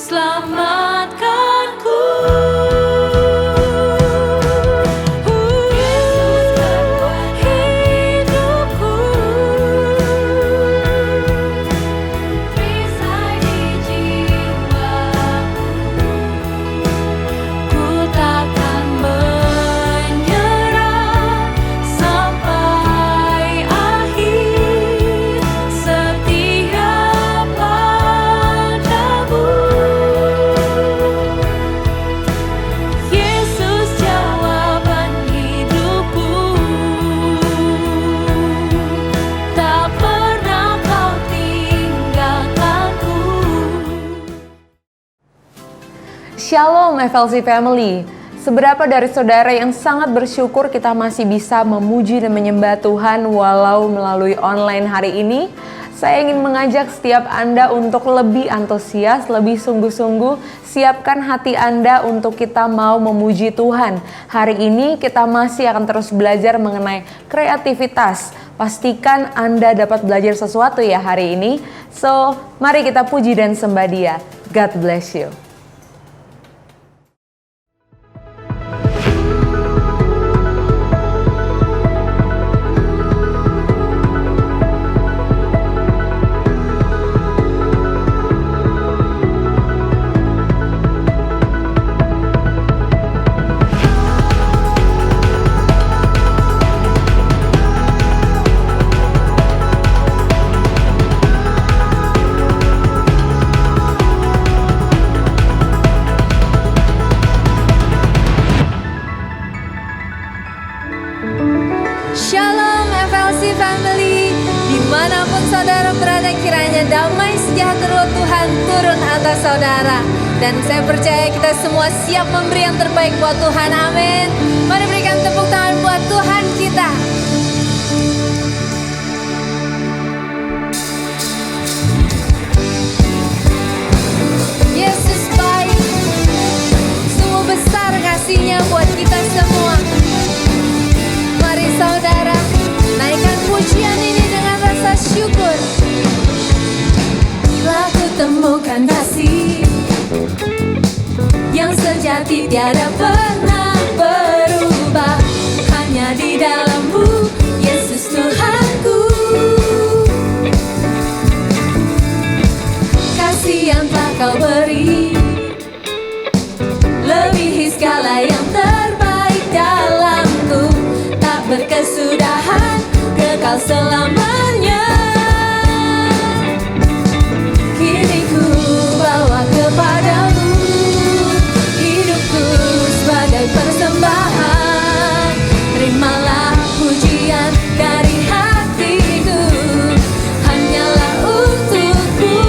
selamatkanku. Hidupku perisai di jiwaku. Ku takkan menyerah sampai akhir, setia padamu. Yesus jawaban hidupku, tak pernah kau tinggalkanku. Shalom FLC Family. Seberapa dari saudara yang sangat bersyukur kita masih bisa memuji dan menyembah Tuhan walau melalui online hari ini? Saya ingin mengajak setiap Anda untuk lebih antusias, lebih sungguh-sungguh siapkan hati Anda untuk kita mau memuji Tuhan. Hari ini kita masih akan terus belajar mengenai kreativitas. Pastikan Anda dapat belajar sesuatu ya hari ini. So, mari kita puji dan sembah Dia. God bless you. Shalom FLC Family, dimanapun saudara berada, kiranya damai sejahtera Tuhan turun atas saudara. Dan saya percaya kita semua siap memberi yang terbaik buat Tuhan, amin. Mari berikan tepuk tangan buat Tuhan kita. Yesus baik, sungguh besar kasih-Nya buat kita semua. Mari saudara, naikkan pujian ini dengan rasa syukur. Telah kutemukan kasih yang sejati tiada pernah berubah, hanya di dalam-Mu, Yesus Tuhanku. Kasih yang telah Kau beri lebihi segala yang terbaik dalamku, tak berkesudahan, kekal selamanya. Kini ku bawa kepadamu hidupku sebagai persembahan. Terimalah pujian dari hatiku, hanyalah untukmu.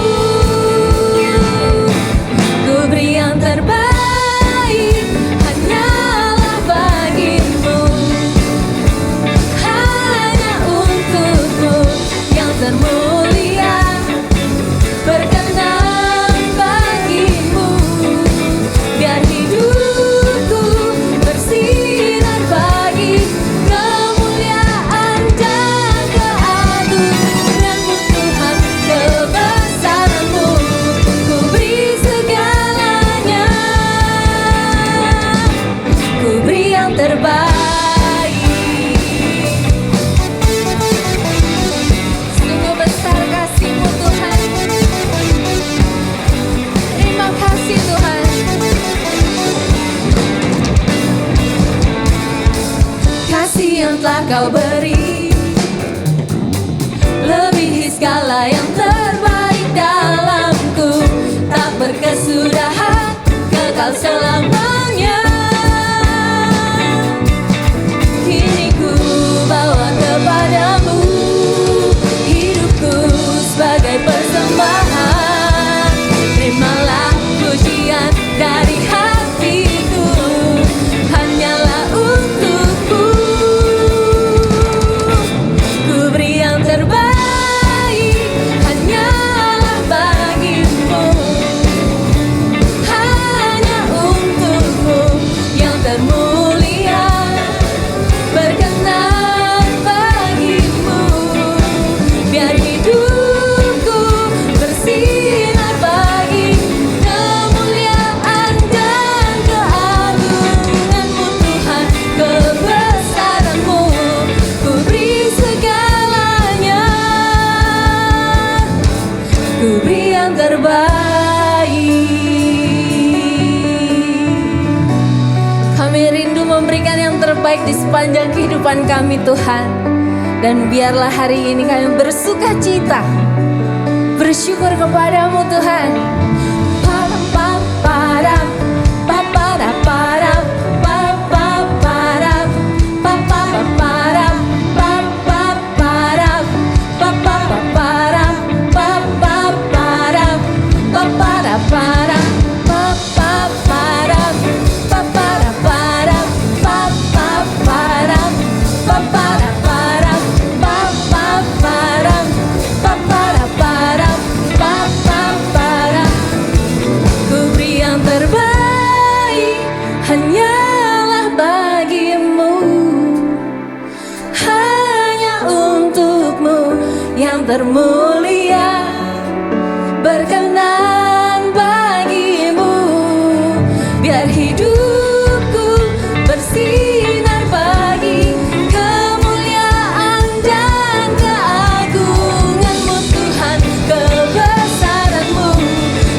Ku beri yang terbaik, hanyalah bagimu. Hanya untukmu yang termulia, berkenan bagimu. Biar hidupku bersinar bagi kemuliaan dan keagungan-Mu Tuhan, kebesaran-Mu. Ku beri segalanya, ku beri yang terbaik. Sungguh besar kasih-Mu Tuhan. Terima kasih Tuhan. Kasih yang telah Kau beri lebihi segala yang terbaik dalamku, tak berkesudahan, kekal selamanya. Kini ku bawa kepadamu hidupku sebagai persembahan. Terimalah pujian dari hatiku, hanyalah untukmu. Ku beri yang terbaik, ku beri yang terbaik. Kami rindu memberikan yang terbaik di sepanjang kehidupan kami Tuhan. Dan biarlah hari ini kami bersuka cita, bersyukur kepadamu Tuhan. Hanyalah bagimu, hanya untukmu yang termulia, berkenan bagimu. Biar hidupku bersinar bagi kemuliaan dan keagunganmu Tuhan, kebesaranmu.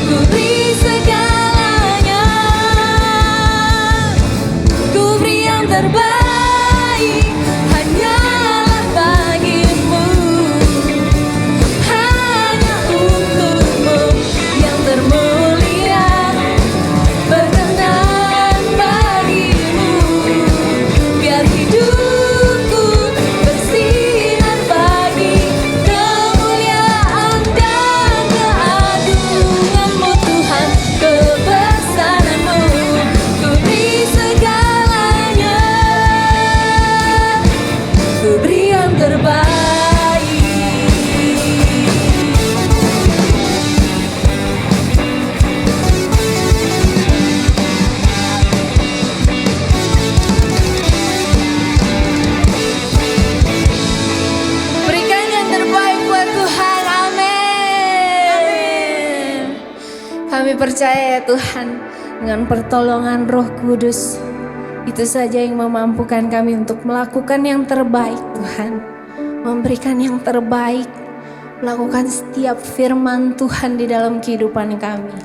Ku beri segalanya, ku beri yang terbaik, hanyalah bagimu, hanya untukmu yang termulia, berkenan bagimu. Biar hidupku bersinar bagi kemuliaan dan keagunganmu Tuhan, kebesaranmu. Ku beri segalanya, ku beri yang terbaik. Berikan yang terbaik buat Tuhan, amin. Kami percaya ya Tuhan, dengan pertolongan Roh Kudus, itu saja yang memampukan kami untuk melakukan yang terbaik Tuhan. Memberikan yang terbaik, melakukan setiap firman Tuhan di dalam kehidupan kami.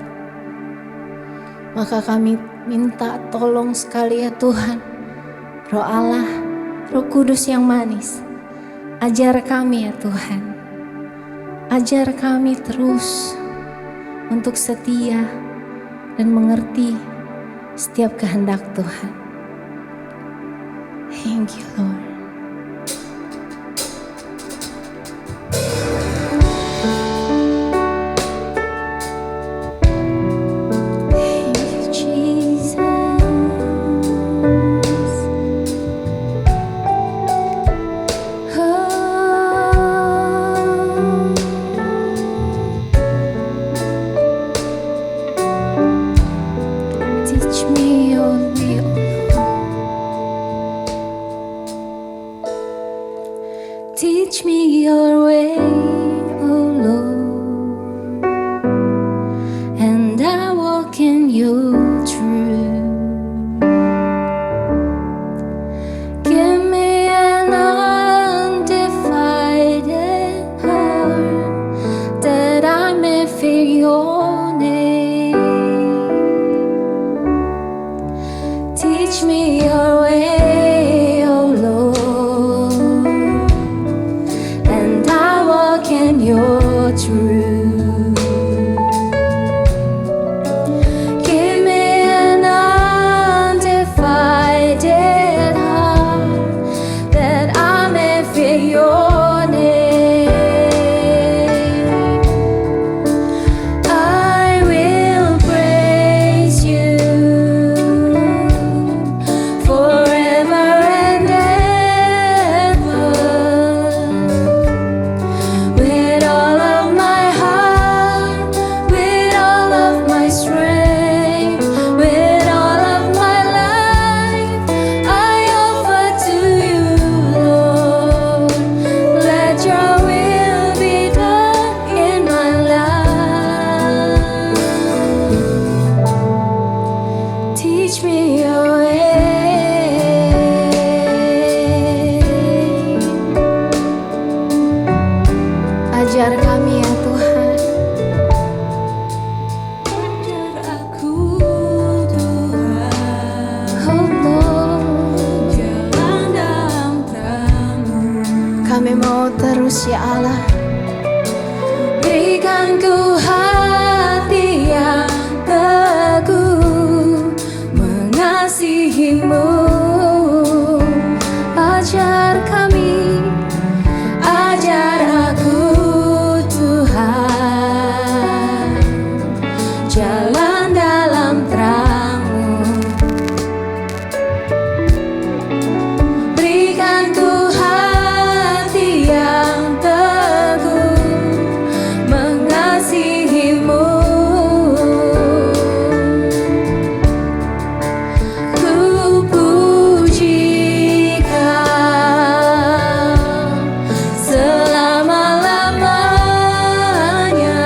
Maka kami minta tolong sekali ya Tuhan, Roh Allah, Roh Kudus yang manis, ajar kami ya Tuhan. Ajar kami terus untuk setia dan mengerti setiap kehendak Tuhan. Thank you Lord. Thank you Jesus. Teach me your will. Teach me your way, oh Lord, and I walk in your truth. Give me an undivided heart that I may fear your name. Teach me your way, oh Lord, and I walk in your truth. Give me ya Allah. Berikan ku hati yang teguh mengasihi-Mu. Ajar kami, ajar aku Tuhan, jalan dalam terang-Mu. Berikan ku hati yang teguh mengasihi-Mu. Ku puji Kau selama-lamanya.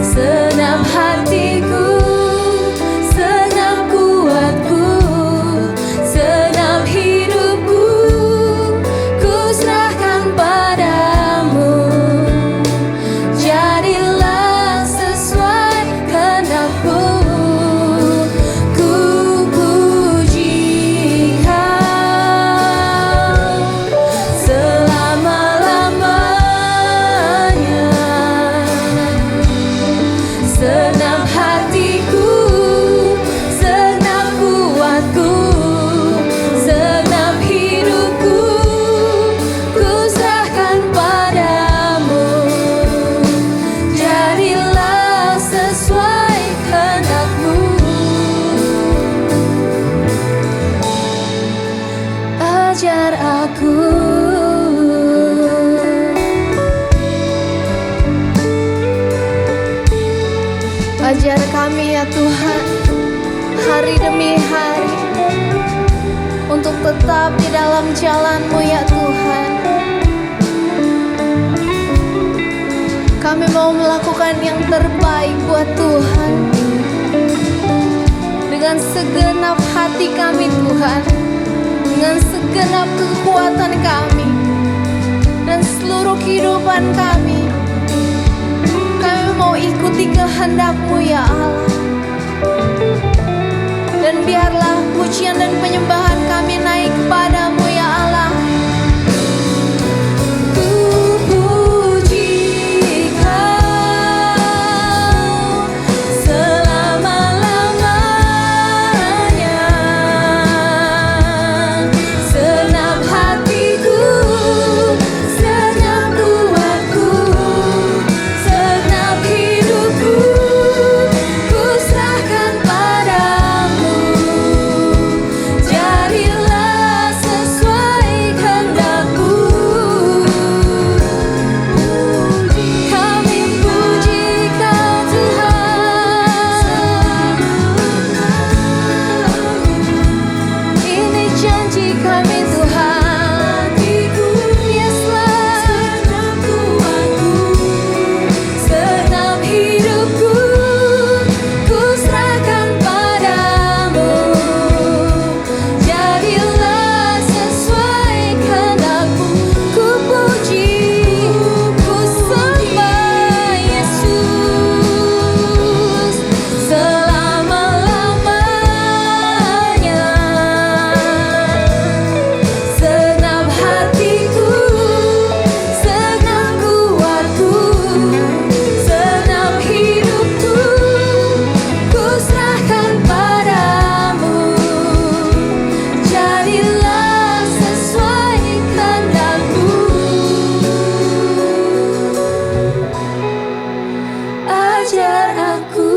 Senam hatiku, senam kuatku, senam hidupku, ku serahkan padamu. Jadilah sesuai kehendak-Mu. Ku puji Kau selama-lamanya. Senam hatiku, senam kuatku, senam hidupku, ku serahkan padamu. Jadilah sesuai kehendak-Mu. Ajar aku. Ajar kami ya Tuhan, hari demi hari, untuk tetap di dalam jalan-Mu ya Tuhan. Kami mau melakukan yang terbaik buat Tuhan, dengan segenap hati kami Tuhan, dengan segenap kekuatan kami, dan seluruh kehidupan kami. Kami mau ikuti kehendak-Mu ya Allah. Dan biarlah pujian dan penyembahan kami naik kepadamu ya Allah. Ku puji Kau selama-lamanya. Senam hatiku, senam kuatku, senam hidupku, ku serahkan padamu. Jadilah sesuai kehendak-Mu. Kami puji Kau Tuhan. Ini janji kami Tuhan. Biaslah senam kuatku, senam hidupku, ku serahkan padamu. Jadilah sesuai kehendak-Mu. Ku puji, ku sembah Yesus selama-lamanya. Senam hatiku, senam kuatku, senam hidupku, ku serahkan padamu. Jadilah sesuai kehendak-Mu. Ajar aku.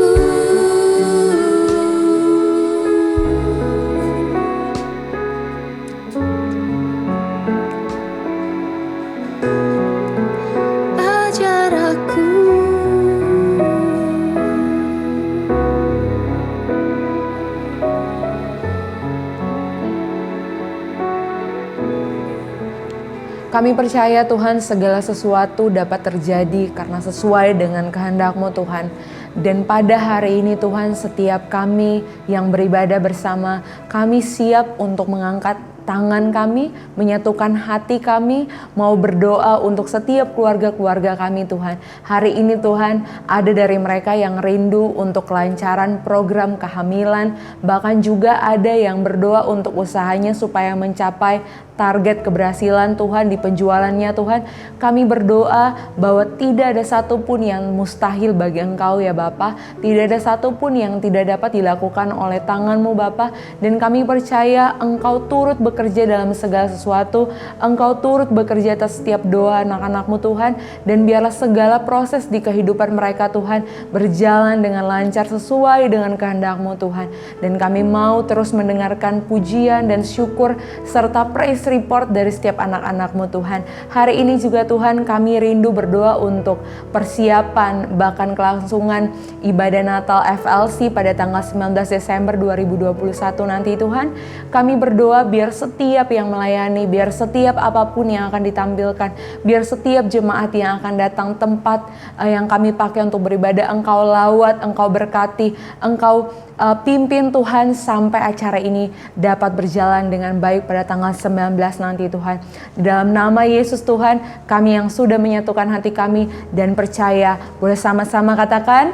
Ajar aku. Kami percaya Tuhan segala sesuatu dapat terjadi karena sesuai dengan kehendak-Mu Tuhan. Dan pada hari ini Tuhan, setiap kami yang beribadah bersama, kami siap untuk mengangkat tangan kami, menyatukan hati kami, mau berdoa untuk setiap keluarga-keluarga kami Tuhan. Hari ini Tuhan, ada dari mereka yang rindu untuk kelancaran program kehamilan, bahkan juga ada yang berdoa untuk usahanya supaya mencapai target keberhasilan Tuhan di penjualannya Tuhan. Kami berdoa bahwa tidak ada satupun yang mustahil bagi Engkau ya Bapa. Tidak ada satupun yang tidak dapat dilakukan oleh tangan-Mu Bapa. Dan kami percaya Engkau turut bekerja dalam segala sesuatu. Engkau turut bekerja atas setiap doa anak-anak-Mu Tuhan. Dan biarlah segala proses di kehidupan mereka Tuhan berjalan dengan lancar sesuai dengan kehendak-Mu Tuhan. Dan kami mau terus mendengarkan pujian dan syukur serta praise report dari setiap anak-anak-Mu Tuhan. Hari ini juga Tuhan kami rindu berdoa untuk persiapan bahkan kelangsungan ibadah Natal FLC pada tanggal 19 Desember 2021 nanti Tuhan. Kami berdoa biar setiap yang melayani, biar setiap apapun yang akan ditampilkan, biar setiap jemaat yang akan datang tempat yang kami pakai untuk beribadah, Engkau lawat, Engkau berkati, Engkau pimpin Tuhan sampai acara ini dapat berjalan dengan baik pada tanggal 19 nanti Tuhan. Di dalam nama Yesus Tuhan, kami yang sudah menyatukan hati kami dan percaya, boleh sama-sama katakan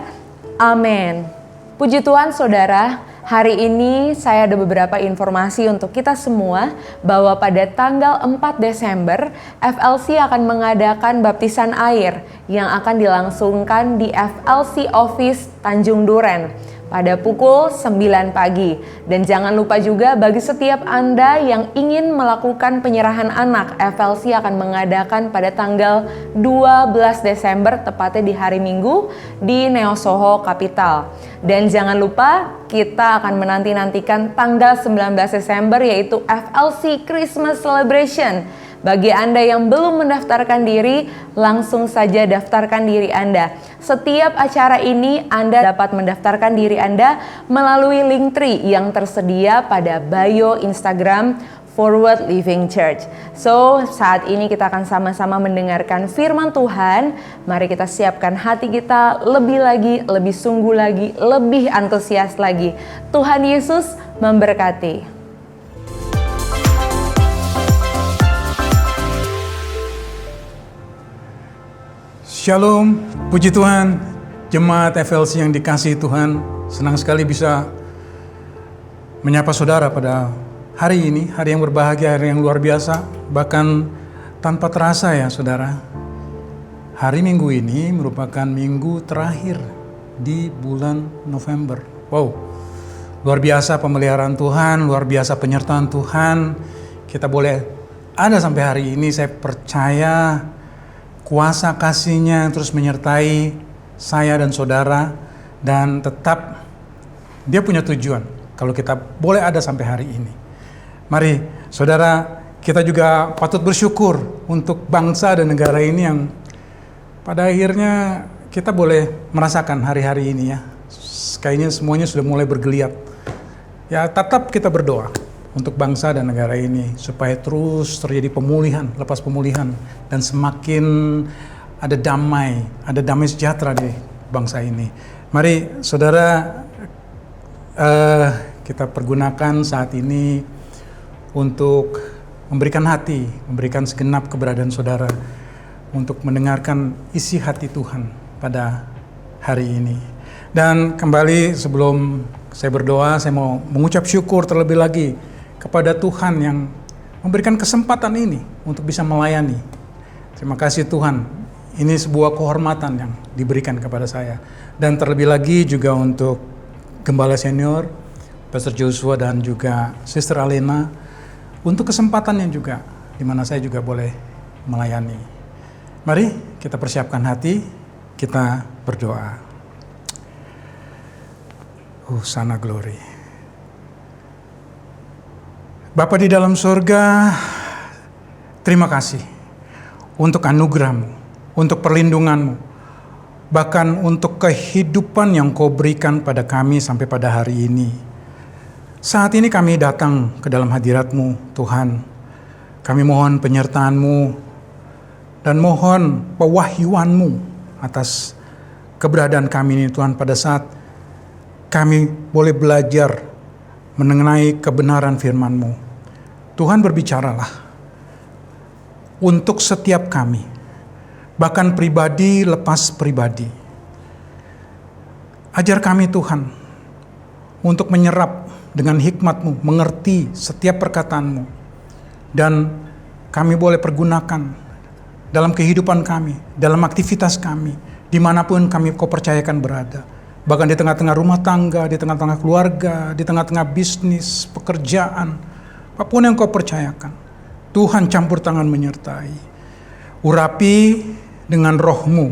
amin. Puji Tuhan saudara, hari ini saya ada beberapa informasi untuk kita semua bahwa pada tanggal 4 Desember FLC akan mengadakan baptisan air yang akan dilangsungkan di FLC Office Tanjung Duren pada pukul 9 pagi. Dan jangan lupa juga bagi setiap Anda yang ingin melakukan penyerahan anak, FLC akan mengadakan pada tanggal 12 Desember tepatnya di hari Minggu di Neo Soho Capital. Dan jangan lupa kita akan menanti-nantikan tanggal 19 Desember yaitu FLC Christmas Celebration. Bagi Anda yang belum mendaftarkan diri, langsung saja daftarkan diri Anda. Setiap acara ini Anda dapat mendaftarkan diri Anda melalui link tree yang tersedia pada bio Instagram Forward Living Church. So, saat ini kita akan sama-sama mendengarkan firman Tuhan. Mari kita siapkan hati kita lebih lagi, lebih sungguh lagi, lebih antusias lagi. Tuhan Yesus memberkati. Shalom, puji Tuhan, jemaat FLC yang dikasihi Tuhan. Senang sekali bisa menyapa saudara pada hari ini, hari yang berbahagia, hari yang luar biasa. Bahkan tanpa terasa ya saudara, hari Minggu ini merupakan minggu terakhir di bulan November. Wow, luar biasa pemeliharaan Tuhan, luar biasa penyertaan Tuhan. Kita boleh ada sampai hari ini, saya percaya kuasa kasih-Nya terus menyertai saya dan saudara, dan tetap Dia punya tujuan kalau kita boleh ada sampai hari ini. Mari saudara, kita juga patut bersyukur untuk bangsa dan negara ini yang pada akhirnya kita boleh merasakan hari-hari ini ya. Kayaknya semuanya sudah mulai bergeliat. Ya, tetap kita berdoa untuk bangsa dan negara ini supaya terus terjadi pemulihan, lepas pemulihan, dan semakin ada damai sejahtera di bangsa ini. Mari saudara, kita pergunakan saat ini untuk memberikan hati, memberikan segenap keberadaan saudara untuk mendengarkan isi hati Tuhan pada hari ini. Dan kembali sebelum saya berdoa, saya mau mengucap syukur terlebih lagi kepada Tuhan yang memberikan kesempatan ini untuk bisa melayani. Terima kasih Tuhan, ini sebuah kehormatan yang diberikan kepada saya. Dan terlebih lagi juga untuk Gembala Senior, Pastor Joshua dan juga Sister Alena, untuk kesempatannya juga, di mana saya juga boleh melayani. Mari kita persiapkan hati, kita berdoa. Hosana Glory. Bapa di dalam surga, terima kasih untuk anugerah-Mu, untuk perlindungan-Mu, bahkan untuk kehidupan yang Kau berikan pada kami sampai pada hari ini. Saat ini kami datang ke dalam hadirat-Mu, Tuhan. Kami mohon penyertaan-Mu dan mohon pewahyuan-Mu atas keberadaan kami ini, Tuhan, pada saat kami boleh belajar mengenai kebenaran firman-Mu. Tuhan berbicaralah untuk setiap kami, bahkan pribadi lepas pribadi. Ajar kami Tuhan untuk menyerap dengan hikmat-Mu, mengerti setiap perkataan-Mu, dan kami boleh pergunakan dalam kehidupan kami, dalam aktivitas kami, dimanapun kami Kau percayakan berada. Bahkan di tengah-tengah rumah tangga, di tengah-tengah keluarga, di tengah-tengah bisnis, pekerjaan, apapun yang Kau percayakan, Tuhan campur tangan menyertai. Urapi dengan roh-Mu,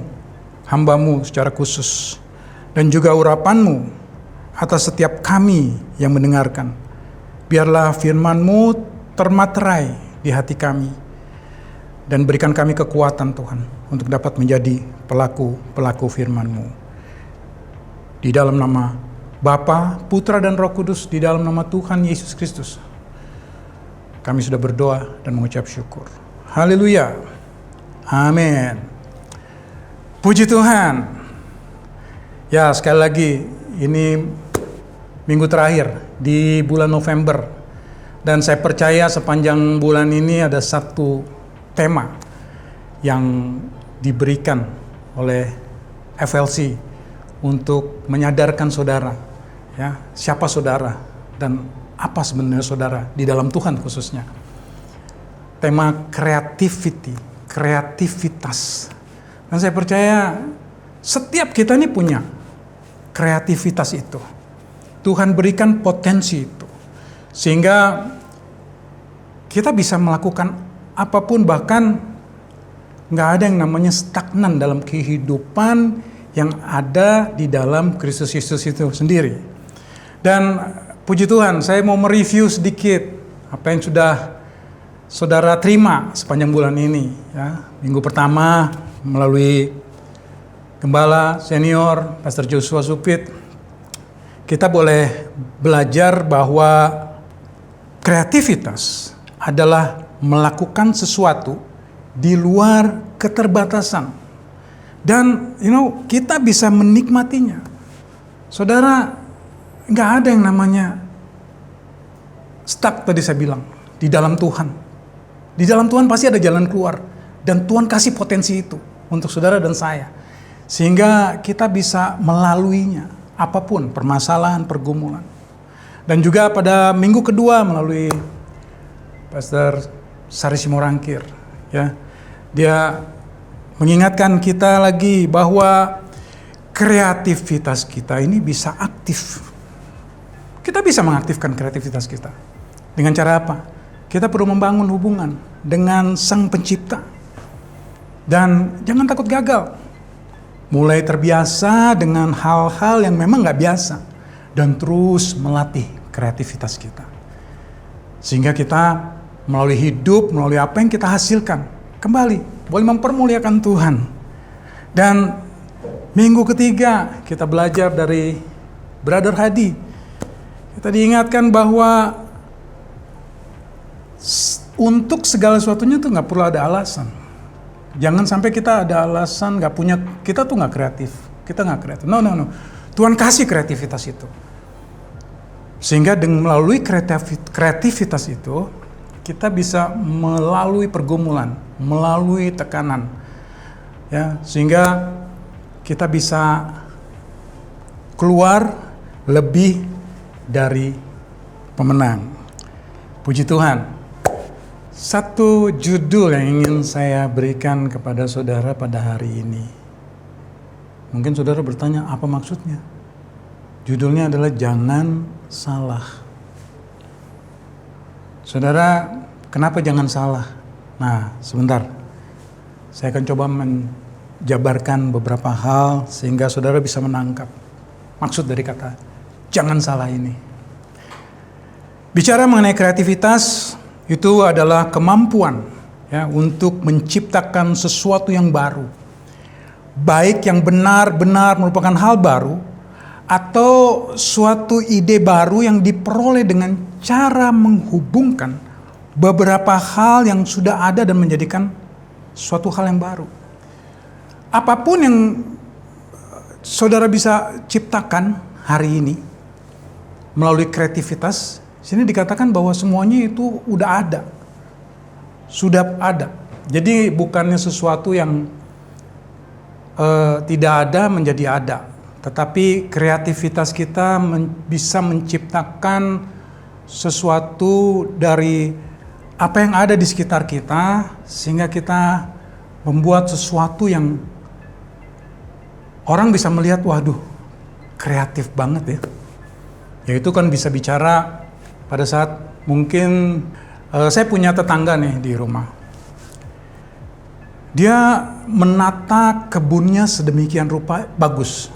hamba-Mu secara khusus, dan juga urapan-Mu atas setiap kami yang mendengarkan. Biarlah firman-Mu termaterai di hati kami, dan berikan kami kekuatan Tuhan untuk dapat menjadi pelaku-pelaku firman-Mu. Di dalam nama Bapa, Putra, dan Roh Kudus, di dalam nama Tuhan Yesus Kristus, kami sudah berdoa dan mengucap syukur. Haleluya. Amin. Puji Tuhan. Ya, sekali lagi, ini minggu terakhir di bulan November. Dan saya percaya sepanjang bulan ini ada satu tema yang diberikan oleh FLC untuk menyadarkan saudara, ya, siapa saudara dan apa sebenarnya saudara di dalam Tuhan khususnya. Tema kreativitas. Dan saya percaya setiap kita ini punya kreativitas itu. Tuhan berikan potensi itu. Sehingga kita bisa melakukan apapun, bahkan nggak ada yang namanya stagnan dalam kehidupan yang ada di dalam Kristus Yesus itu sendiri. Dan puji Tuhan, saya mau mereview sedikit apa yang sudah saudara terima sepanjang bulan ini. Ya. Minggu pertama melalui Gembala Senior, Pastor Joshua Supit, kita boleh belajar bahwa kreativitas adalah melakukan sesuatu di luar keterbatasan. Dan kita bisa menikmatinya. Saudara, nggak ada yang namanya stuck tadi saya bilang, di dalam Tuhan. Di dalam Tuhan pasti ada jalan keluar. Dan Tuhan kasih potensi itu untuk saudara dan saya. Sehingga kita bisa melaluinya, apapun permasalahan, pergumulan. Dan juga pada minggu kedua melalui Pastor Sari Simorangkir, ya, dia mengingatkan kita lagi bahwa kreativitas kita ini bisa aktif. Kita bisa mengaktifkan kreativitas kita. Dengan cara apa? Kita perlu membangun hubungan dengan Sang Pencipta. Dan jangan takut gagal. Mulai terbiasa dengan hal-hal yang memang gak biasa. Dan terus melatih kreativitas kita. Sehingga kita melalui hidup, melalui apa yang kita hasilkan, kembali boleh mempermuliakan Tuhan. Dan minggu ketiga kita belajar dari Brother Hadi. Kita diingatkan bahwa untuk segala sesuatunya tuh gak perlu ada alasan. Jangan sampai kita ada alasan gak punya, kita tuh gak kreatif. Kita gak kreatif. No. Tuhan kasih kreativitas itu. Sehingga dengan melalui kreativitas itu, kita bisa melalui pergumulan, melalui tekanan, ya, sehingga kita bisa keluar lebih dari pemenang. Puji Tuhan. Satu judul yang ingin saya berikan kepada saudara pada hari ini. Mungkin saudara bertanya, apa maksudnya? Judulnya adalah Jangan Salah. Saudara, kenapa jangan salah? Nah, sebentar. Saya akan coba menjabarkan beberapa hal sehingga saudara bisa menangkap maksud dari kata jangan salah ini. Bicara mengenai kreativitas, itu adalah kemampuan, ya, untuk menciptakan sesuatu yang baru. Baik yang benar-benar merupakan hal baru atau suatu ide baru yang diperoleh dengan cara menghubungkan beberapa hal yang sudah ada dan menjadikan suatu hal yang baru. Apapun yang saudara bisa ciptakan hari ini melalui kreativitas, Sini dikatakan bahwa semuanya itu udah ada. Sudah ada. Jadi bukannya sesuatu yang tidak ada menjadi ada. Tetapi kreativitas kita bisa menciptakan sesuatu dari apa yang ada di sekitar kita, sehingga kita membuat sesuatu yang orang bisa melihat, waduh, kreatif banget ya. Yaitu kan bisa bicara pada saat mungkin saya punya tetangga nih di rumah. Dia menata kebunnya sedemikian rupa bagus.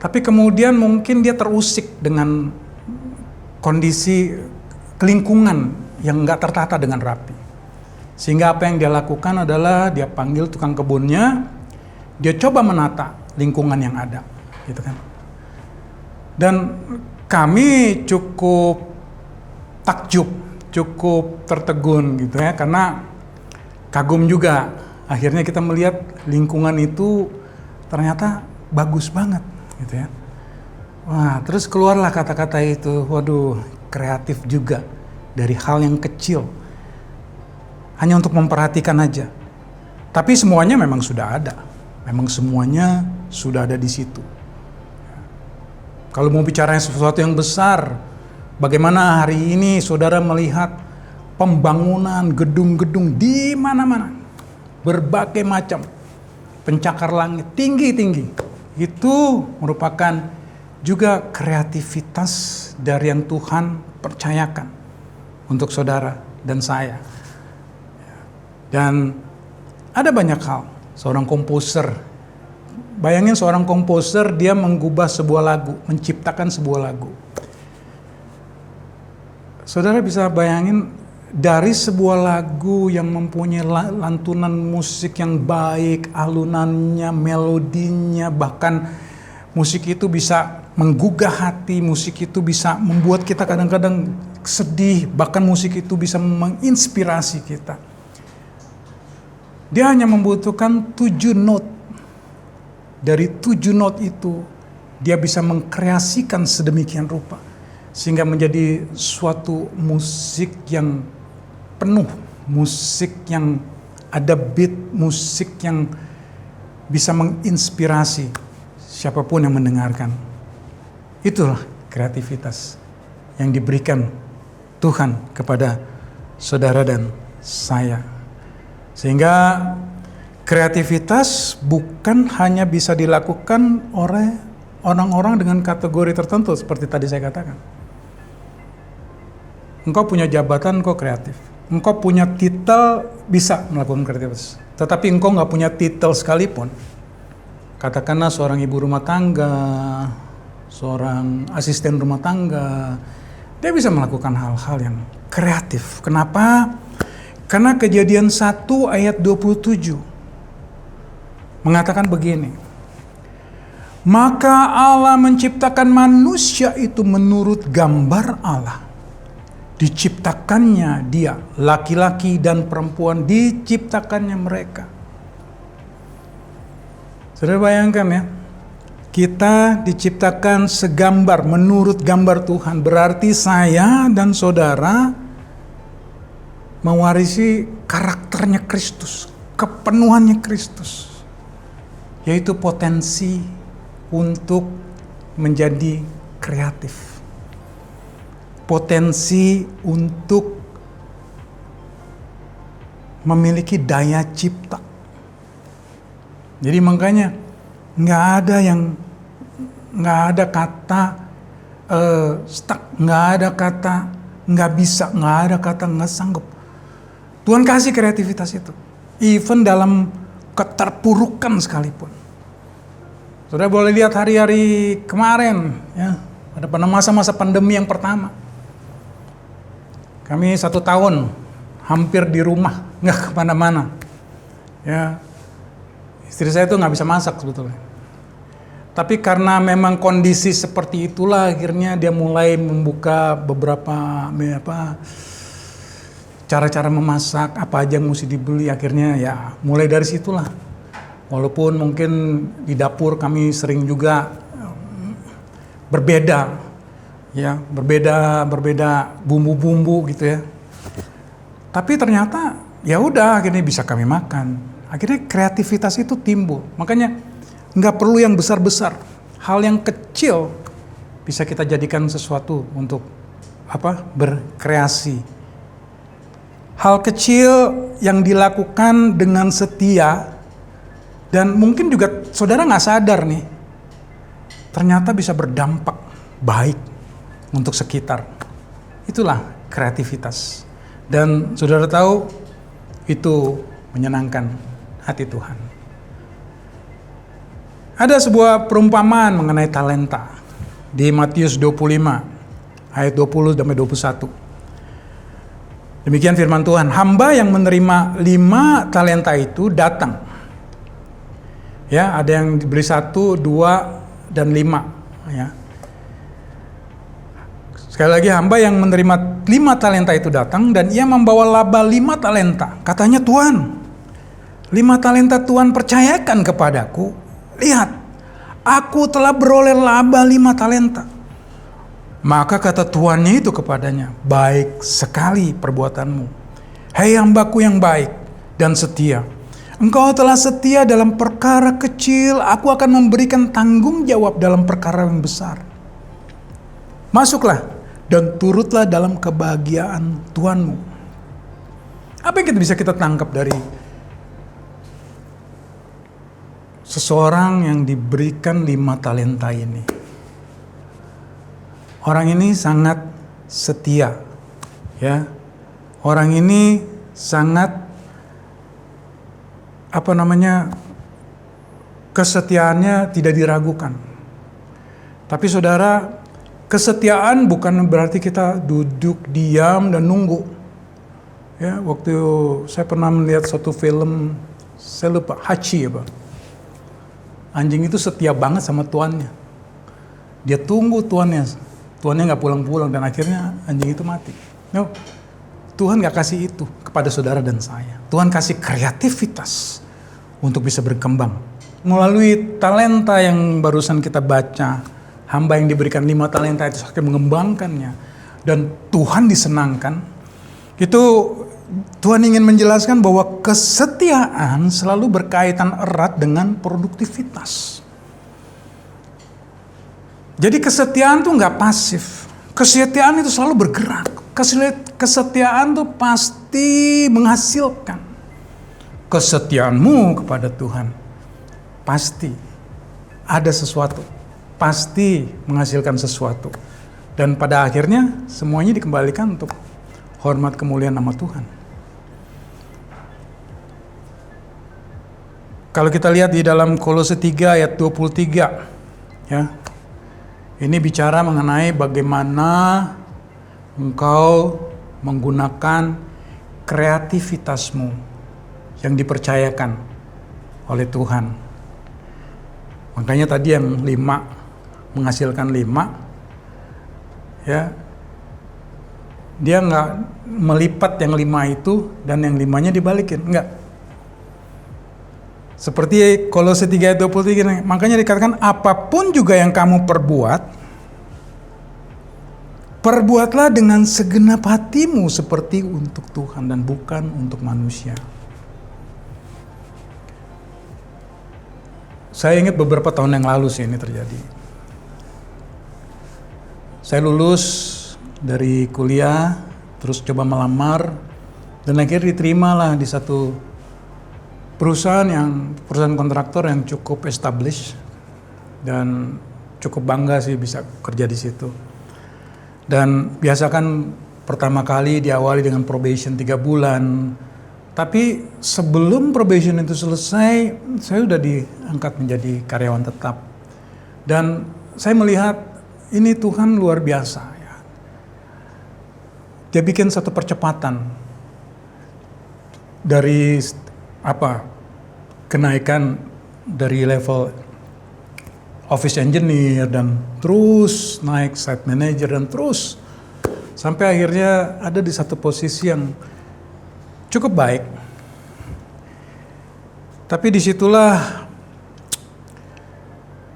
Tapi kemudian mungkin dia terusik dengan kondisi lingkungan yang nggak tertata dengan rapi. Sehingga apa yang dia lakukan adalah dia panggil tukang kebunnya, dia coba menata lingkungan yang ada, gitu kan. Dan kami cukup takjub, cukup tertegun gitu ya, karena kagum juga. Akhirnya kita melihat lingkungan itu ternyata bagus banget, gitu ya. Wah, terus keluarlah kata-kata itu, waduh, kreatif juga dari hal yang kecil. Hanya untuk memperhatikan aja. Tapi semuanya memang sudah ada. Memang semuanya sudah ada di situ. Kalau mau bicara sesuatu yang besar, bagaimana hari ini saudara melihat pembangunan gedung-gedung di mana-mana. Berbagai macam. Pencakar langit tinggi-tinggi. Itu merupakan juga kreativitas dari yang Tuhan percayakan untuk saudara dan saya. Dan ada banyak hal. Seorang komposer, bayangin seorang komposer, dia mengubah sebuah lagu, menciptakan sebuah lagu. Saudara bisa bayangin dari sebuah lagu yang mempunyai lantunan musik yang baik, alunannya, melodinya, bahkan musik itu bisa menggugah hati, musik itu bisa membuat kita kadang-kadang sedih, bahkan musik itu bisa menginspirasi kita. Dia hanya membutuhkan 7 not. Dari 7 not itu, dia bisa mengkreasikan sedemikian rupa. Sehingga menjadi suatu musik yang penuh, musik yang ada beat, musik yang bisa menginspirasi siapapun yang mendengarkan. Itulah kreativitas yang diberikan Tuhan kepada saudara dan saya. Sehingga kreativitas bukan hanya bisa dilakukan oleh orang-orang dengan kategori tertentu seperti tadi saya katakan. Engkau punya jabatan, engkau kreatif. Engkau punya titel, bisa melakukan kreativitas. Tetapi engkau nggak punya titel sekalipun. Katakanlah seorang ibu rumah tangga, seorang asisten rumah tangga, dia bisa melakukan hal-hal yang kreatif. Kenapa? Karena Kejadian 1 ayat 27 mengatakan begini. Maka Allah menciptakan manusia itu menurut gambar Allah. Diciptakannya dia, laki-laki dan perempuan diciptakannya mereka. Saudara bayangkan ya, kita diciptakan segambar menurut gambar Tuhan. Berarti saya dan saudara mewarisi karakternya Kristus, kepenuhannya Kristus. Yaitu potensi untuk menjadi kreatif. Potensi untuk memiliki daya cipta. Jadi makanya nggak ada kata stuck, nggak ada kata nggak bisa, nggak ada kata nggak sanggup. Tuhan kasih kreativitas itu, even dalam keterpurukan sekalipun. Saudara boleh lihat hari-hari kemarin, ya, pada masa-masa pandemi yang pertama. Kami 1 tahun hampir di rumah, nggak kemana-mana. Ya, istri saya tuh nggak bisa masak sebetulnya. Tapi karena memang kondisi seperti itulah, akhirnya dia mulai membuka beberapa cara-cara memasak, apa aja yang mesti dibeli. Akhirnya ya mulai dari situlah. Walaupun mungkin di dapur kami sering juga berbeda. ya, berbeda bumbu-bumbu gitu ya. Tapi ternyata ya udah akhirnya bisa kami makan. Akhirnya kreativitas itu timbul. Makanya nggak perlu yang besar-besar. Hal yang kecil bisa kita jadikan sesuatu untuk berkreasi. Hal kecil yang dilakukan dengan setia dan mungkin juga saudara nggak sadar nih, ternyata bisa berdampak baik untuk sekitar. Itulah kreativitas. Dan saudara tahu itu menyenangkan hati Tuhan. Ada sebuah perumpamaan mengenai talenta di Matius 25 ayat 20 sampai 21. Demikian firman Tuhan, hamba yang menerima 5 talenta itu datang. Ya, ada yang diberi 1, 2, dan 5. Ya. Sekali lagi, hamba yang menerima 5 talenta itu datang dan ia membawa laba 5 talenta. Katanya, Tuhan, 5 talenta Tuhan percayakan kepadaku. Lihat, aku telah beroleh laba 5 talenta. Maka kata tuannya itu kepadanya, baik sekali perbuatanmu. Hei hambaku yang baik dan setia. Engkau telah setia dalam perkara kecil, aku akan memberikan tanggung jawab dalam perkara yang besar. Masuklah dan turutlah dalam kebahagiaan Tuhanmu. Apa yang bisa kita tangkap dari seseorang yang diberikan 5 talenta ini? Orang ini sangat setia, ya. Orang ini sangat kesetiaannya tidak diragukan. Tapi saudara, kesetiaan bukan berarti kita duduk diam dan nunggu. Ya, waktu saya pernah melihat satu film, saya lupa, Hachi ya Pak. Anjing itu setia banget sama tuannya. Dia tunggu tuannya nggak pulang-pulang dan akhirnya anjing itu mati. No, Tuhan nggak kasih itu kepada saudara dan saya. Tuhan kasih kreativitas untuk bisa berkembang. Melalui talenta yang barusan kita baca, hamba yang diberikan 5 talenta itu akan mengembangkannya. Dan Tuhan disenangkan. Itu Tuhan ingin menjelaskan bahwa kesetiaan selalu berkaitan erat dengan produktivitas. Jadi kesetiaan tuh nggak pasif. Kesetiaan itu selalu bergerak. Kesetiaan tuh pasti menghasilkan. Kesetiaanmu kepada Tuhan pasti ada sesuatu, pasti menghasilkan sesuatu. Dan pada akhirnya semuanya dikembalikan untuk hormat kemuliaan nama Tuhan. Kalau kita lihat di dalam Kolose 3 ayat 23, ya. Ini bicara mengenai bagaimana engkau menggunakan kreativitasmu yang dipercayakan oleh Tuhan. Makanya tadi yang 5 menghasilkan 5, ya, dia nggak melipat yang 5 itu dan yang 5-nya dibalikin, enggak. Seperti Kolose 3 ayat 23, makanya dikatakan apapun juga yang kamu perbuatlah dengan segenap hatimu seperti untuk Tuhan dan bukan untuk manusia. Saya ingat beberapa tahun yang lalu sih ini terjadi. Saya lulus dari kuliah, terus coba melamar, dan akhirnya diterimalah di satu perusahaan kontraktor yang cukup established dan cukup bangga sih bisa kerja di situ. Dan biasa kan pertama kali diawali dengan probation 3 bulan. Tapi sebelum probation itu selesai, saya sudah diangkat menjadi karyawan tetap. Dan saya melihat ini Tuhan luar biasa. Ya. Dia bikin satu percepatan dari kenaikan dari level office engineer dan terus naik site manager dan terus sampai akhirnya ada di satu posisi yang cukup baik. Tapi disitulah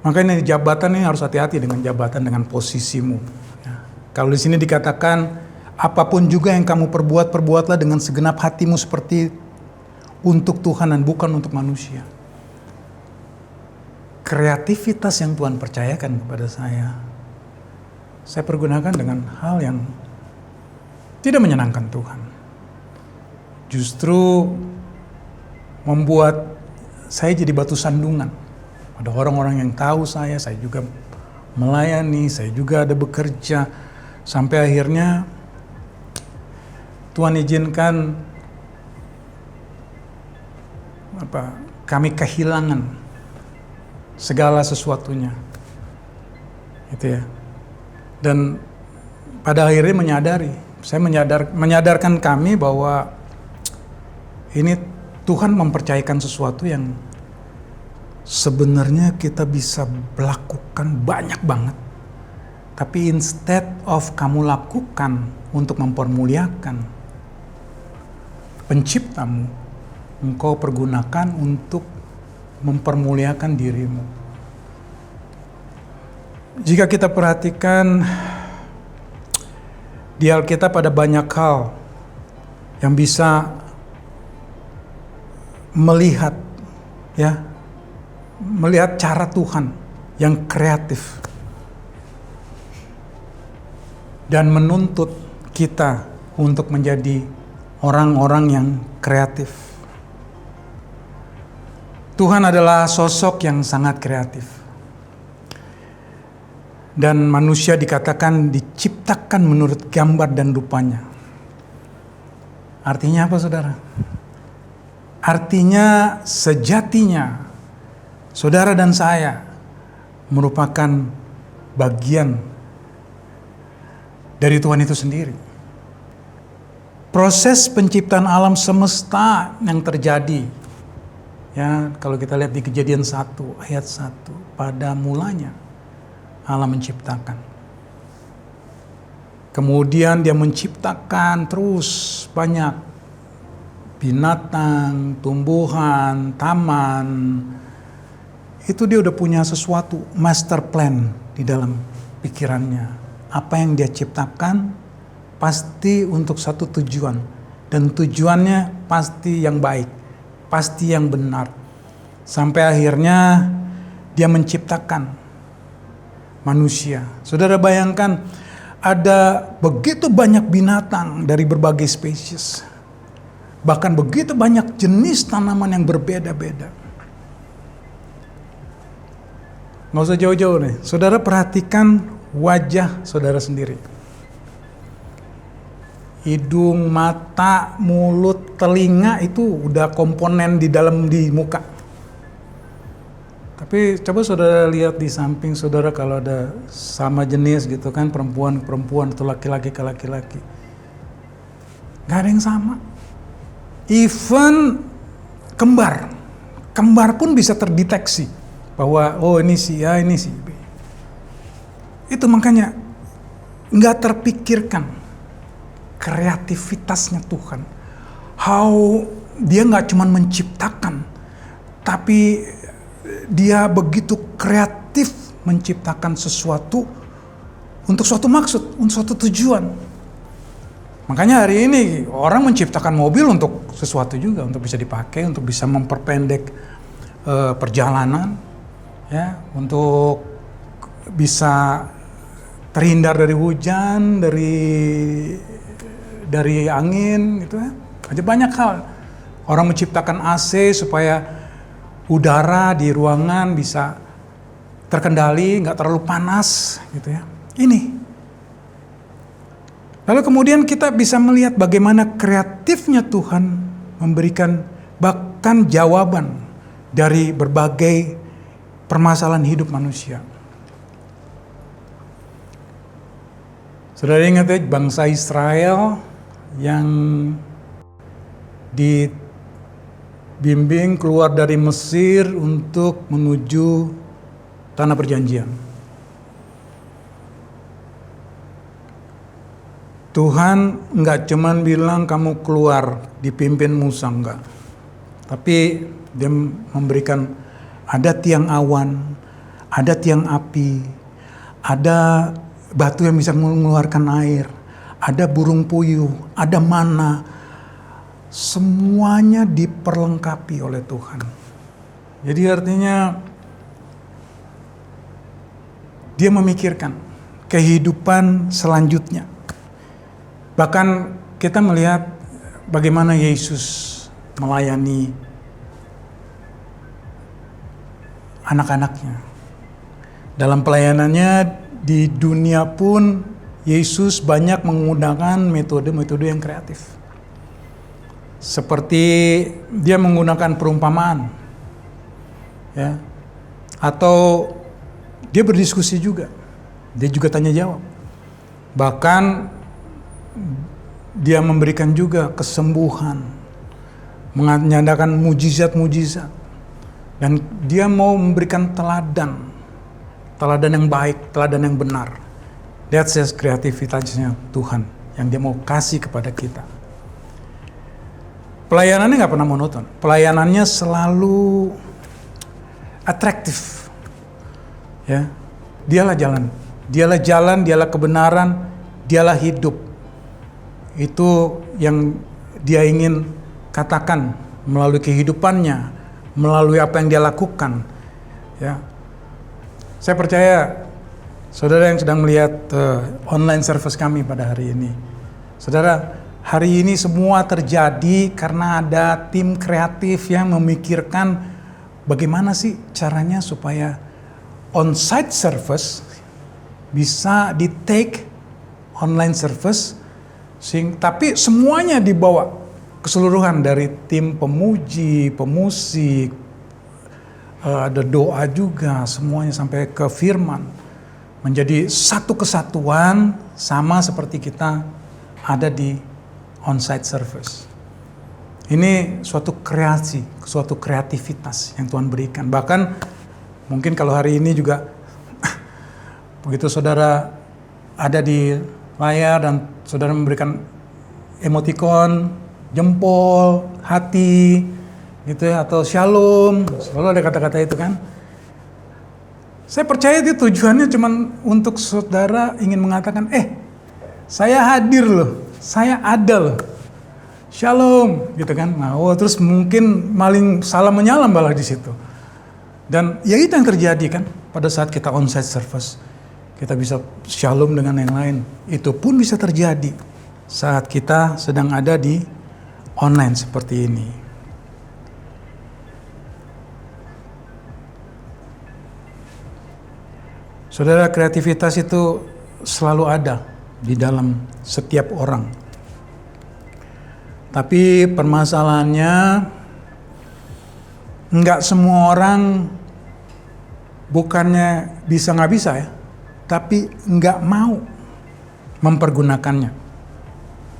makanya jabatan ini harus hati-hati dengan jabatan, dengan posisimu. Ya. Kalau di sini dikatakan, apapun juga yang kamu perbuat, perbuatlah dengan segenap hatimu seperti untuk Tuhan dan bukan untuk manusia. Kreativitas yang Tuhan percayakan kepada saya pergunakan dengan hal yang tidak menyenangkan Tuhan. Justru membuat saya jadi batu sandungan. Ada orang-orang yang tahu saya juga melayani, saya juga ada bekerja. Sampai akhirnya Tuhan izinkan kami kehilangan segala sesuatunya. Itu ya. Dan pada akhirnya menyadarkan kami bahwa ini Tuhan mempercayakan sesuatu yang sebenarnya kita bisa lakukan banyak banget. Tapi instead of kamu lakukan untuk mempermuliakan penciptamu, engkau pergunakan untuk mempermuliakan dirimu. Jika kita perhatikan di Alkitab ada banyak hal yang bisa melihat cara Tuhan yang kreatif dan menuntut kita untuk menjadi orang-orang yang kreatif. Tuhan adalah sosok yang sangat kreatif. Dan manusia dikatakan diciptakan menurut gambar dan rupanya. Artinya apa, saudara? Artinya sejatinya saudara dan saya merupakan bagian dari Tuhan itu sendiri. Proses penciptaan alam semesta yang terjadi, ya, kalau kita lihat di Kejadian 1 ayat 1, pada mulanya Allah menciptakan. Kemudian dia menciptakan terus banyak binatang, tumbuhan, taman. Itu dia udah punya sesuatu, master plan di dalam pikirannya. Apa yang dia ciptakan pasti untuk satu tujuan. Dan tujuannya pasti yang baik, pasti yang benar. Sampai akhirnya dia menciptakan manusia. Saudara bayangkan ada begitu banyak binatang dari berbagai spesies. Bahkan begitu banyak jenis tanaman yang berbeda-beda. Nggak usah jauh-jauh nih. Saudara perhatikan wajah saudara sendiri. Hidung, mata, mulut, telinga itu udah komponen di muka. Tapi coba saudara lihat di samping saudara kalau ada sama jenis gitu kan, perempuan atau laki-laki ke laki-laki. Gak ada yang sama. Even kembar pun bisa terdeteksi bahwa oh ini si A, ini si B. Itu makanya gak terpikirkan kreativitasnya Tuhan. How dia gak cuma menciptakan, tapi dia begitu kreatif menciptakan sesuatu untuk suatu maksud, untuk suatu tujuan. Makanya hari ini orang menciptakan mobil untuk sesuatu juga, untuk bisa dipakai, untuk bisa memperpendek perjalanan, ya, untuk bisa terhindar dari hujan, dari angin, gitu ya. Ada banyak hal. Orang menciptakan AC supaya udara di ruangan bisa terkendali, nggak terlalu panas, gitu ya. Ini. Lalu kemudian kita bisa melihat bagaimana kreatifnya Tuhan memberikan bahkan jawaban dari berbagai permasalahan hidup manusia. Saudara ingat ya, bangsa Israel yang dibimbing keluar dari Mesir untuk menuju tanah perjanjian. Tuhan nggak cuman bilang kamu keluar dipimpin Musa, enggak. Tapi dia memberikan ada tiang awan, ada tiang api, ada batu yang bisa mengeluarkan air, ada burung puyuh, ada mana. Semuanya diperlengkapi oleh Tuhan. Jadi artinya dia memikirkan kehidupan selanjutnya. Bahkan kita melihat bagaimana Yesus melayani anak-anaknya. Dalam pelayanannya di dunia pun Yesus banyak menggunakan metode-metode yang kreatif. Seperti dia menggunakan perumpamaan. Ya. Atau dia berdiskusi juga. Dia juga tanya jawab. Bahkan dia memberikan juga kesembuhan, menyatakan mujizat-mujizat. Dan dia mau memberikan teladan yang baik, teladan yang benar. That's just kreativitasnya Tuhan yang dia mau kasih kepada kita. Pelayanannya nggak pernah monoton. Pelayanannya selalu atraktif. Ya, dialah jalan, dialah kebenaran, dialah hidup. Itu yang dia ingin katakan melalui kehidupannya, melalui apa yang dia lakukan. Ya, saya percaya saudara yang sedang melihat online service kami pada hari ini, saudara, hari ini semua terjadi karena ada tim kreatif yang memikirkan bagaimana sih caranya supaya on-site service bisa di-take online service, tapi semuanya dibawa keseluruhan dari tim pemuji, pemusik, ada doa juga, semuanya sampai ke firman. Menjadi satu kesatuan sama seperti kita ada di on-site service. Ini suatu kreasi, suatu kreativitas yang Tuhan berikan. Bahkan mungkin kalau hari ini juga begitu saudara ada di layar dan saudara memberikan emoticon, jempol, hati, gitu ya, atau shalom, selalu ada kata-kata itu kan. Saya percaya itu tujuannya cuma untuk saudara ingin mengatakan, saya hadir loh, saya ada loh, shalom, gitu kan. Nah, terus mungkin maling salam menyalam malah di situ. Dan ya itu yang terjadi kan pada saat kita on-site service. Kita bisa shalom dengan yang lain. Itu pun bisa terjadi saat kita sedang ada di online seperti ini. Saudara, kreativitas itu selalu ada di dalam setiap orang. Tapi permasalahannya nggak semua orang bukannya bisa nggak bisa ya, tapi nggak mau mempergunakannya.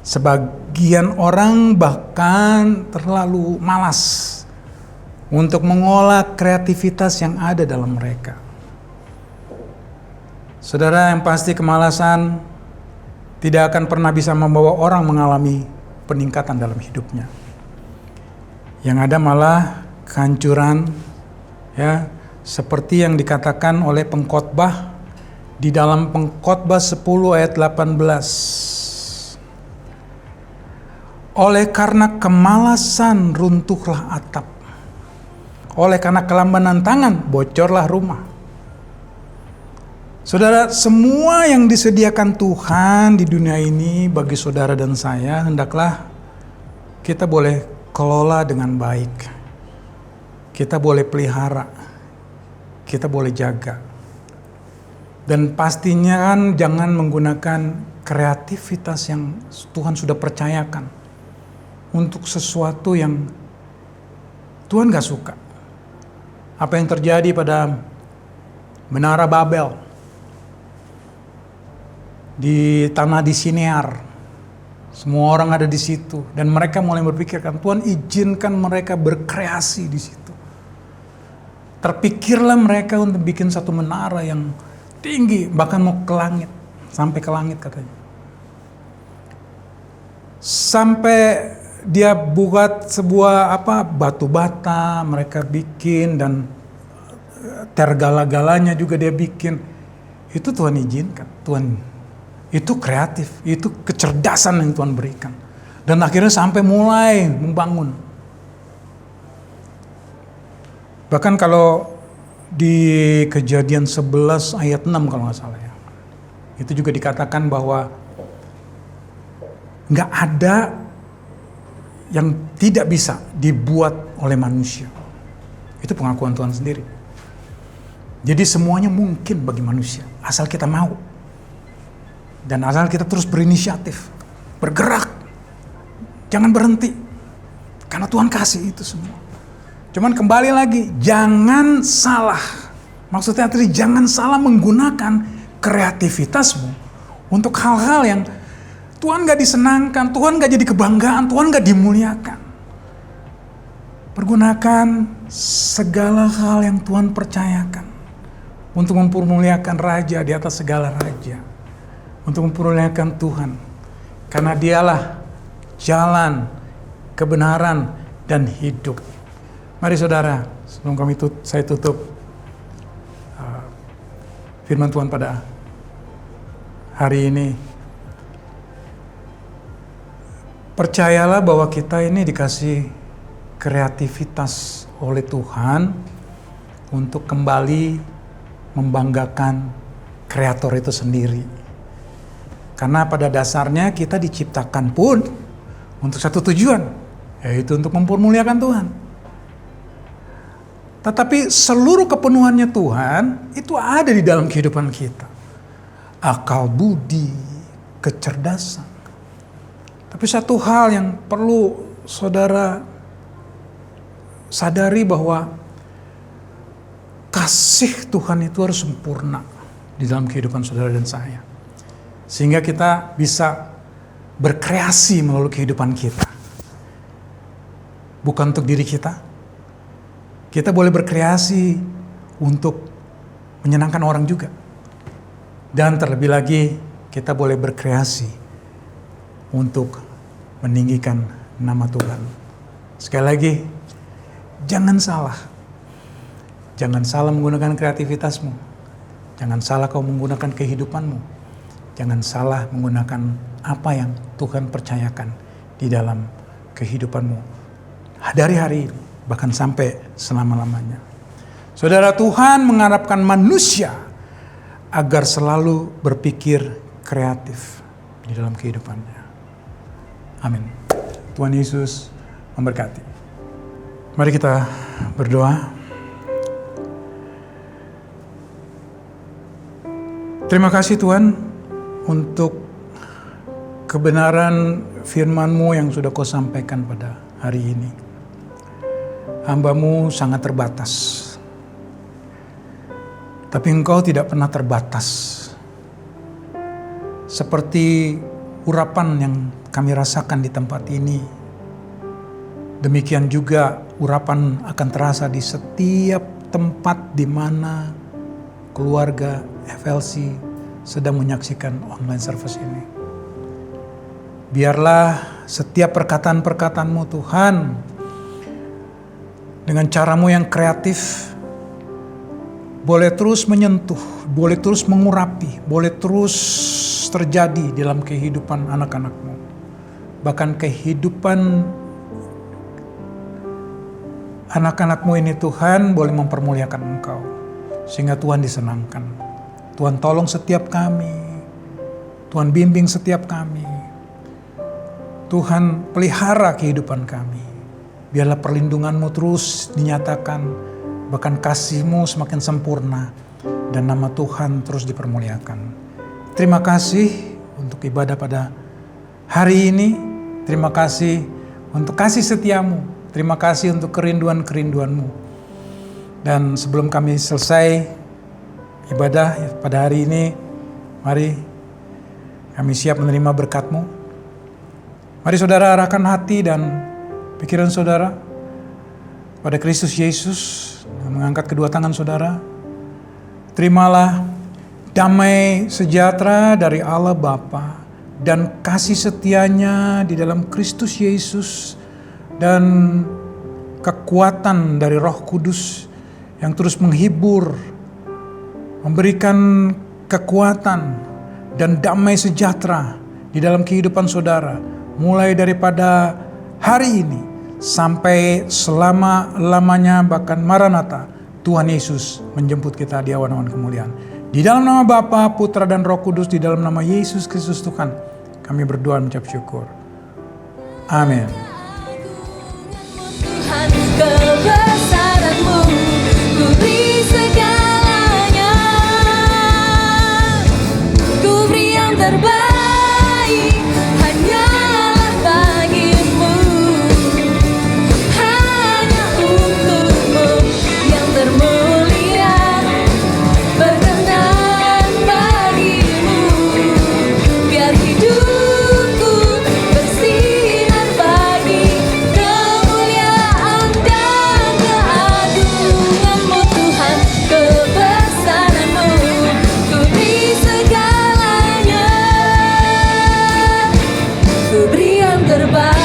Sebagian orang bahkan terlalu malas untuk mengolah kreativitas yang ada dalam mereka. Saudara, yang pasti kemalasan tidak akan pernah bisa membawa orang mengalami peningkatan dalam hidupnya. Yang ada malah kehancuran, ya, seperti yang dikatakan oleh pengkhotbah di dalam Pengkhotbah 10 ayat 18. Oleh karena kemalasan runtuhlah atap. Oleh karena kelambanan tangan bocorlah rumah. Saudara, semua yang disediakan Tuhan di dunia ini bagi saudara dan saya, hendaklah kita boleh kelola dengan baik. Kita boleh pelihara. Kita boleh jaga. Dan pastinya kan jangan menggunakan kreativitas yang Tuhan sudah percayakan untuk sesuatu yang Tuhan gak suka. Apa yang terjadi pada Menara Babel di tanah di Sinear, semua orang ada di situ dan mereka mulai berpikirkan, Tuhan izinkan mereka berkreasi di situ. Terpikirlah mereka untuk bikin satu menara yang tinggi, bahkan mau ke langit, sampai ke langit katanya. Sampai dia buat sebuah batu bata mereka bikin dan tergala-galanya juga dia bikin. itu Tuhan izinkan. Tuhan itu kreatif, itu kecerdasan yang Tuhan berikan. Dan akhirnya sampai mulai membangun. Bahkan kalau di Kejadian 11 ayat 6 kalau nggak salah ya, itu juga dikatakan bahwa nggak ada yang tidak bisa dibuat oleh manusia. Itu pengakuan Tuhan sendiri. Jadi semuanya mungkin bagi manusia, asal kita mau. Dan asal kita terus berinisiatif, bergerak. Jangan berhenti. Karena Tuhan kasih itu semua. Cuman kembali lagi, jangan salah. Maksudnya tadi jangan salah menggunakan kreativitasmu untuk hal-hal yang Tuhan gak disenangkan, Tuhan gak jadi kebanggaan, Tuhan gak dimuliakan. Pergunakan segala hal yang Tuhan percayakan untuk mempermuliakan Raja di atas segala raja. Untuk mempermuliakan Tuhan. Karena dialah jalan, kebenaran, dan hidup. Mari saudara, sebelum saya tutup firman Tuhan pada hari ini. Percayalah bahwa kita ini dikasih kreativitas oleh Tuhan untuk kembali membanggakan kreator itu sendiri. Karena pada dasarnya kita diciptakan pun untuk satu tujuan, yaitu untuk mempermuliakan Tuhan. Tetapi seluruh kepenuhannya Tuhan itu ada di dalam kehidupan kita. Akal budi, kecerdasan. Tapi satu hal yang perlu saudara sadari bahwa kasih Tuhan itu harus sempurna di dalam kehidupan saudara dan saya. Sehingga kita bisa berkreasi melalui kehidupan kita. Bukan untuk diri kita. Kita boleh berkreasi untuk menyenangkan orang juga. Dan terlebih lagi kita boleh berkreasi untuk meninggikan nama Tuhan. Sekali lagi, jangan salah. Jangan salah menggunakan kreativitasmu. Jangan salah kau menggunakan kehidupanmu. Jangan salah menggunakan apa yang Tuhan percayakan di dalam kehidupanmu. Dari hari ini, bahkan sampai selama-lamanya. Saudara, Tuhan mengharapkan manusia agar selalu berpikir kreatif di dalam kehidupannya. Amin. Tuhan Yesus memberkati. Mari kita berdoa. Terima kasih Tuhan untuk kebenaran firman-Mu yang sudah Kau sampaikan pada hari ini. Hamba-Mu sangat terbatas. Tapi Engkau tidak pernah terbatas. Seperti urapan yang kami rasakan di tempat ini. Demikian juga urapan akan terasa di setiap tempat di mana keluarga FLC sedang menyaksikan online service ini. Biarlah setiap perkataan-perkataan-Mu Tuhan, dengan cara-Mu yang kreatif, boleh terus menyentuh, boleh terus mengurapi, boleh terus terjadi dalam kehidupan anak-anak-Mu. Bahkan kehidupan anak-anak-Mu ini Tuhan boleh mempermuliakan Engkau. Sehingga Tuhan disenangkan. Tuhan tolong setiap kami. Tuhan bimbing setiap kami. Tuhan pelihara kehidupan kami. Biarlah perlindungan-Mu terus dinyatakan. Bahkan kasih-Mu semakin sempurna. Dan nama Tuhan terus dipermuliakan. Terima kasih untuk ibadah pada hari ini. Terima kasih untuk kasih setia-Mu. Terima kasih untuk kerinduan-kerinduan-Mu. Dan sebelum kami selesai ibadah pada hari ini, mari kami siap menerima berkat-Mu. Mari saudara arahkan hati dan pikiran saudara pada Kristus Yesus, mengangkat kedua tangan saudara. Terimalah damai sejahtera dari Allah Bapa dan kasih setianya di dalam Kristus Yesus dan kekuatan dari Roh Kudus yang terus menghibur, memberikan kekuatan dan damai sejahtera di dalam kehidupan saudara, mulai daripada hari ini sampai selama-lamanya, bahkan Maranatha, Tuhan Yesus menjemput kita di awan-awan kemuliaan. Di dalam nama Bapa, Putra dan Roh Kudus, di dalam nama Yesus Kristus Tuhan, kami berdoa mengucap syukur. Amin. Tuhan, kebesaran-Mu, ku beri segalanya, ku beri yang terbaik, hanyalah bagimu, hanya untukmu yang termulia, berkenan bagimu, biar hidupku bersinar bagi kemuliaan dan keagungan-Mu Tuhan, kebesaran-Mu, ku beri segalanya, ku beri yang terbaik.